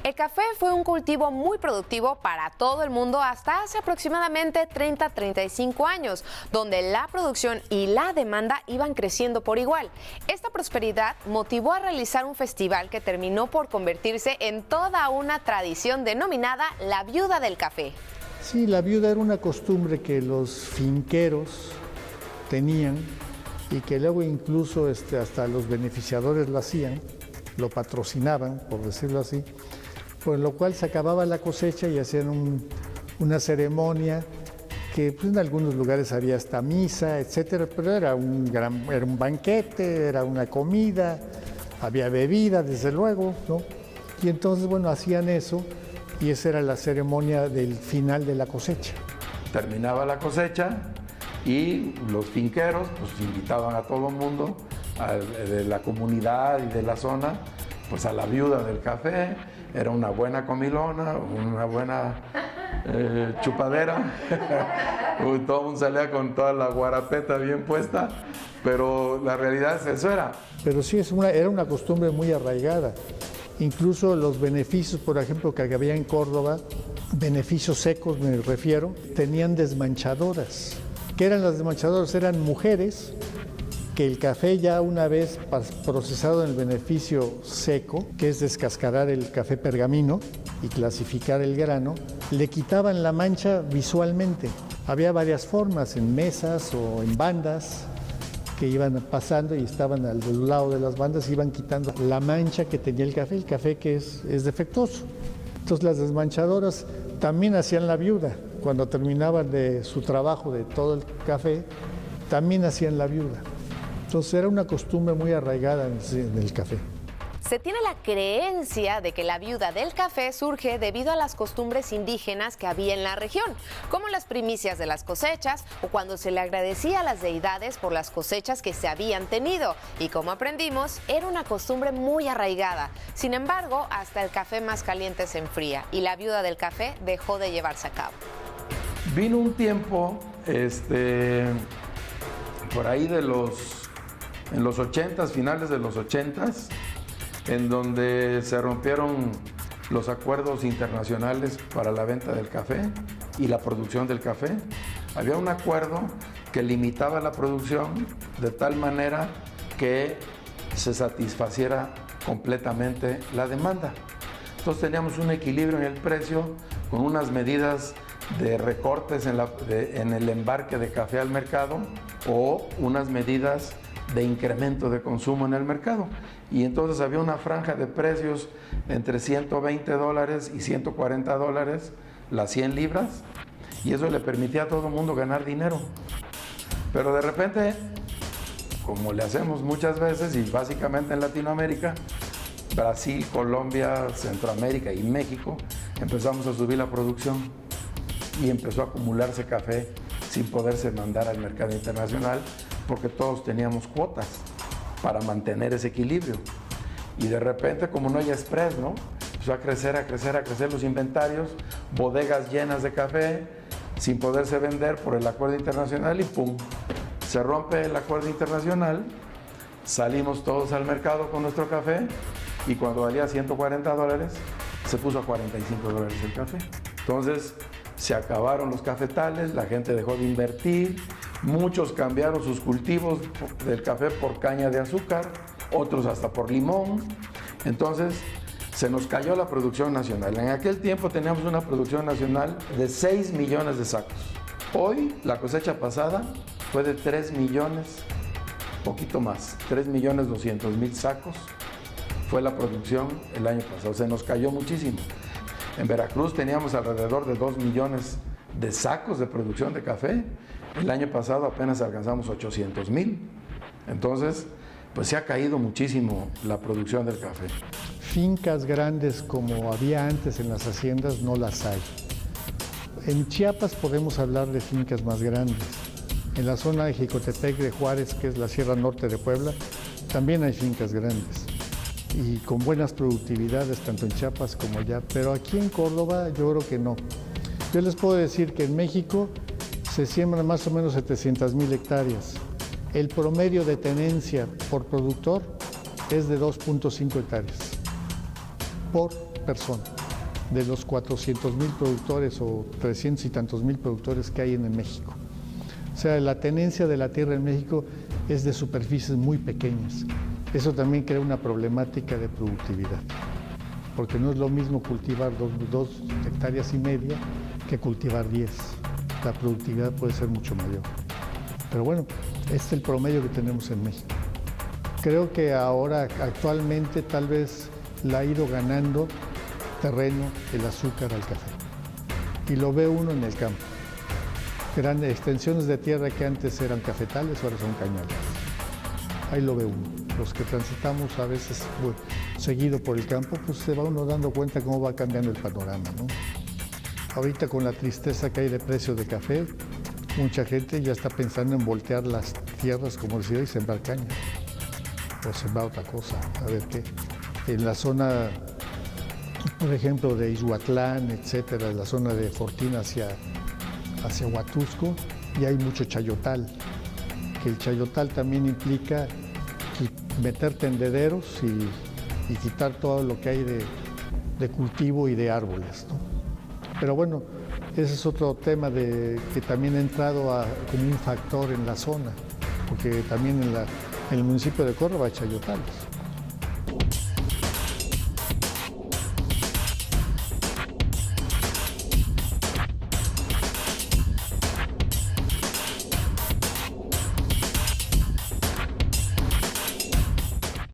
El café fue un cultivo muy productivo para todo el mundo hasta hace aproximadamente 30-35 años, donde la producción y la demanda iban creciendo por igual. Esta prosperidad motivó a realizar un festival que terminó por convertirse en toda una tradición denominada la Viuda del Café. Sí, la viuda era una costumbre que los finqueros tenían y que luego incluso hasta los beneficiadores lo hacían, lo patrocinaban, por decirlo así, por lo cual se acababa la cosecha y hacían una ceremonia que pues, en algunos lugares había hasta misa, etcétera, pero era un banquete, era una comida, había bebida, desde luego, ¿no? Y entonces, bueno, hacían eso y esa era la ceremonia del final de la cosecha. Terminaba la cosecha y los finqueros pues invitaban a todo el mundo de la comunidad y de la zona pues a la viuda del café. Era una buena comilona, una buena chupadera. Todo el mundo salía con toda la guarapeta bien puesta, pero la realidad es eso era. Pero sí, era una costumbre muy arraigada. Incluso los beneficios, por ejemplo, que había en Córdoba, beneficios secos me refiero, tenían desmanchadoras. ¿Qué eran las desmanchadoras? Eran mujeres que el café ya una vez procesado en el beneficio seco, que es descascarar el café pergamino y clasificar el grano, le quitaban la mancha visualmente. Había varias formas, en mesas o en bandas que iban pasando y estaban al lado de las bandas y iban quitando la mancha que tenía el café que es defectuoso. Entonces las desmanchadoras también hacían la viuda. Cuando terminaban de su trabajo de todo el café, también hacían la viuda. Entonces era una costumbre muy arraigada en el café. Se tiene la creencia de que la viuda del café surge debido a las costumbres indígenas que había en la región, como las primicias de las cosechas o cuando se le agradecía a las deidades por las cosechas que se habían tenido. Y como aprendimos, era una costumbre muy arraigada. Sin embargo, hasta el café más caliente se enfría y la viuda del café dejó de llevarse a cabo. Vino un tiempo, por ahí en los 80s, finales de los 80s, en donde se rompieron los acuerdos internacionales para la venta del café y la producción del café. Había un acuerdo que limitaba la producción de tal manera que se satisfaciera completamente la demanda. Entonces teníamos un equilibrio en el precio con unas medidas de recortes en el embarque de café al mercado o unas medidas de incremento de consumo en el mercado. Y entonces había una franja de precios entre $120 y $140 las 100 libras, y eso le permitía a todo el mundo ganar dinero. Pero de repente, como le hacemos muchas veces y básicamente en Latinoamérica, Brasil, Colombia, Centroamérica y México, empezamos a subir la producción y empezó a acumularse café sin poderse mandar al mercado internacional, porque todos teníamos cuotas para mantener ese equilibrio. Y de repente, como no hay express, ¿no? Empezó a crecer los inventarios, bodegas llenas de café, sin poderse vender por el acuerdo internacional y ¡pum! Se rompe el acuerdo internacional, salimos todos al mercado con nuestro café y cuando valía $140, se puso a $45 el café. Entonces, se acabaron los cafetales, la gente dejó de invertir, muchos cambiaron sus cultivos del café por caña de azúcar, otros hasta por limón. Entonces se nos cayó la producción nacional. En aquel tiempo teníamos una producción nacional de 6 millones de sacos. Hoy la cosecha pasada fue de 3 millones, poquito más, 3.200.000 sacos fue la producción el año pasado. Se nos cayó muchísimo. En Veracruz teníamos alrededor de 2 millones de sacos de producción de café. El año pasado apenas alcanzamos 800.000. Entonces, pues se ha caído muchísimo la producción del café. Fincas grandes como había antes en las haciendas no las hay. En Chiapas podemos hablar de fincas más grandes. En la zona de Jicotepec de Juárez, que es la Sierra Norte de Puebla, también hay fincas grandes y con buenas productividades tanto en Chiapas como allá, pero aquí en Córdoba yo creo que no. Yo les puedo decir que en México se siembran más o menos 700.000 hectáreas. El promedio de tenencia por productor es de 2.5 hectáreas por persona. de los 400,000 productores o 300 y tantos mil productores que hay en México. O sea, la tenencia de la tierra en México es de superficies muy pequeñas. Eso también crea una problemática de productividad, porque no es lo mismo cultivar 2 hectáreas y media que cultivar 10. La productividad puede ser mucho mayor. Pero bueno, este es el promedio que tenemos en México. Creo que ahora, actualmente, tal vez la ha ido ganando terreno el azúcar al café. Y lo ve uno en el campo. Grandes extensiones de tierra que antes eran cafetales, ahora son cañales. Ahí lo ve uno. Los que transitamos a veces seguido por el campo, pues se va uno dando cuenta cómo va cambiando el panorama, ¿no? Ahorita con la tristeza que hay de precio de café, mucha gente ya está pensando en voltear las tierras, como decía, y sembrar caña. O sembrar otra cosa, a ver qué. En la zona, por ejemplo, de Izhuatlán, etcétera, la zona de Fortín hacia Huatusco, y hay mucho chayotal. Que el chayotal también implica meter tendederos y quitar todo lo que hay de cultivo y de árboles, ¿no? Pero bueno, ese es otro tema que también ha entrado como un factor en la zona, porque también en el municipio de Córdoba hay chayotales.